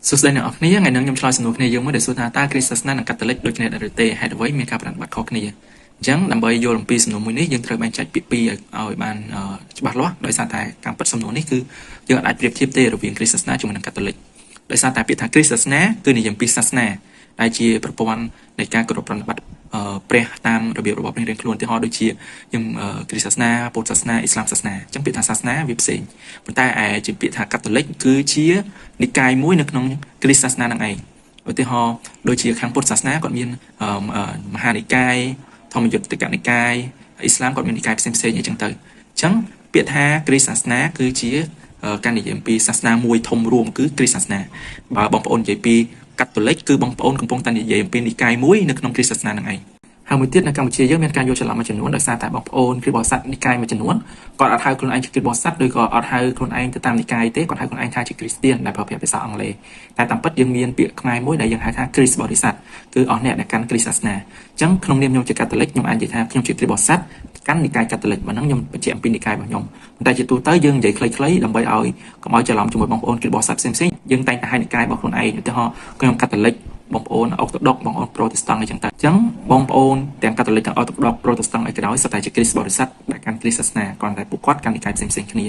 សួស្តីអ្នកនរគ្នាថ្ងៃនេះខ្ញុំឆ្លើយសំណួរគ្នាយើងមួយដែលសួរថាតើគ្រីស្ទសាសនានិងកាតូលិកដូចគ្នាដែរឬទេហេតុអ្វីមានការប្រតិបត្តិខុសគ្នាអញ្ចឹងដើម្បីយល់អំពីសំណួរមួយនេះយើងត្រូវបែងចែកពាក្យពីរឲ្យបានច្បាស់លាស់ដោយសារតែការពិតសំណួរនេះគឺយើងអាចប្រៀបធៀបទេរវាងគ្រីស្ទសាសនាជាមួយនឹងកាតូលិកដោយសារតែពាក្យថាគ្រីស្ទសាសនាគឺនិយាយពីសាសនាដែលជាប្រព័ន្ធនៃការគោរពប្រតិបត្តិព្រះតាមរបៀបរបបរៀងៗខ្លួនឧទាហរណ៍ដូចជាយើងគ្រីស្ទសាសនាពុទ្ធសាសនាអ៊ីស្លាមសាសនាអញ្ចឹងពាក្យថាសាសនាវាផ្សេងប៉ុន្តែឯជាពាក្យថាកាតូលិកគឺជានិកាយមួយនៅក្នុងគ្រីស្ទសាសនានឹងឯងឧទាហរណ៍ដូចជាខាងពុទ្ធសាសនាគាត់មានមហានិកាយធម្មយុត្តិកនិកាយអ៊ីស្លាមគាត់មាននិកាយផ្សេងៗអីចឹងទៅអញ្ចឹងពាក្យថាគ្រីស្ទសាសនាគឺជាការនិយាយអំពីសាសនាមួយធំរួមគឺគ្រីស្ទសាសនាបើបងប្អូននិយាយពីកាតូលិកគឺបងប្អូនកំពុងតែនិយាយអំពីនិកាយមួយនៅក្នុងគ្រីស្ទសាសនានឹងឯងហើយមួយទៀតនៅកម្ពុជាយើងមានការយល់ច្រឡំមួយចំនួនដោយសារតែបងប្អូនគ្រីស្ទបរិស័ទនិកាយមួយចំនួនគាត់អត់ហៅខ្លួនឯងជាគ្រីស្ទបរិស័ទឬក៏អត់ហៅខ្លួនឯងទៅតាមនិកាយទេគាត់ហៅខ្លួនឯងថាជាគ្រីស្ទៀនដែលប្រើភាសាអង់គ្លេសតែតាមពិតយើងមានពាក្យខ្មែរមួយដែលយើងហៅថាគ្រីស្ទបរិស័ទគឺអស់អ្នកដែលកាន់គ្រីស្ទសាសនាអញ្ចឹងក្នុងនាមខ្ញុំជាកាតូលិកខ្ញុំអាចនិយាយថាខ្ញុំជាគ្រីស្ទបរិស័ទកាន់និកាយកាតូលិកបើហ្នឹងខ្ញុំបញ្ជាក់អំពីនិកាយរបស់ខ្ញុំតែជាទូទៅយើងនិយាយខ្លីៗដើម្បីឲ្យកុំឲ្យច្រឡំជាមួយបងប្អូនគ្រីស្ទបរិស័ទផ្សេងៗយើងតែងតែហៅនិកាយរបស់ខ្លួនឯងឧទាហរណ៍ខ្ញុំកាតូលិកបងប្អូនអូតូដុកបងប្អូនប្រូតេស្តង់អីចឹងទៅអញ្ចឹងបងប្អូនទាំងកាតូលិកទាំងអូតូដុកប្រូតេស្តង់អីក៏ដោយសុទ្ធតែជាគ្រីស្ទបរិស័ទដែលកាន់គ្រីស្ទសាសនាគ្រាន់តែពួកគាត់កាន់និកាយផ្សេងៗគ្នា